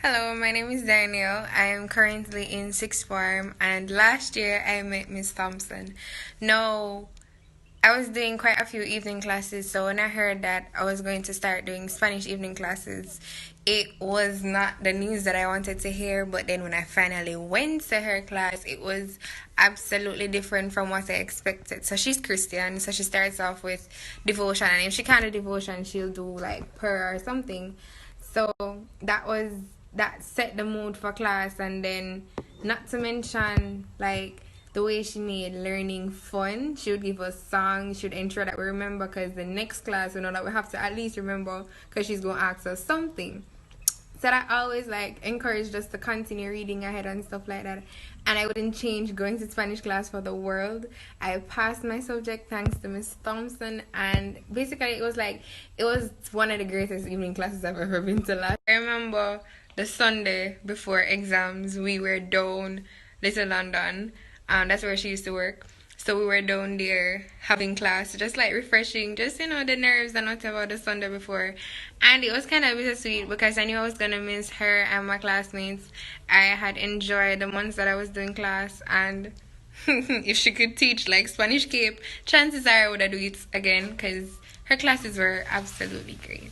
Hello, my name is Danielle. I am currently in sixth form, and last year I met Miss Thompson. No, I was doing quite a few evening classes, so when I heard that I was going to start doing Spanish evening classes, it was not the news that I wanted to hear. But then when I finally went to her class, it was absolutely different from what I expected. So she's Christian, so she starts off with devotion, and if she can't do devotion, she'll do like prayer or something. So that set the mood for class, and then not to mention like the way she made learning fun. She would give us songs, she would ensure that we remember, because the next class we know that we have to at least remember, because she's going to ask us something. So that always like encouraged us to continue reading ahead and stuff like that. And I wouldn't change going to Spanish class for the world. I passed my subject thanks to Miss Thompson, and basically it was one of the greatest evening classes I've ever been to. I remember the Sunday before exams, we were down Little London, and that's where she used to work. So we were down there having class, just like refreshing, just the nerves and whatever the Sunday before. And it was kind of bittersweet because I knew I was gonna miss her and my classmates. I had enjoyed the months that I was doing class, and if she could teach like Spanish Cape, chances are I would do it again, because her classes were absolutely great.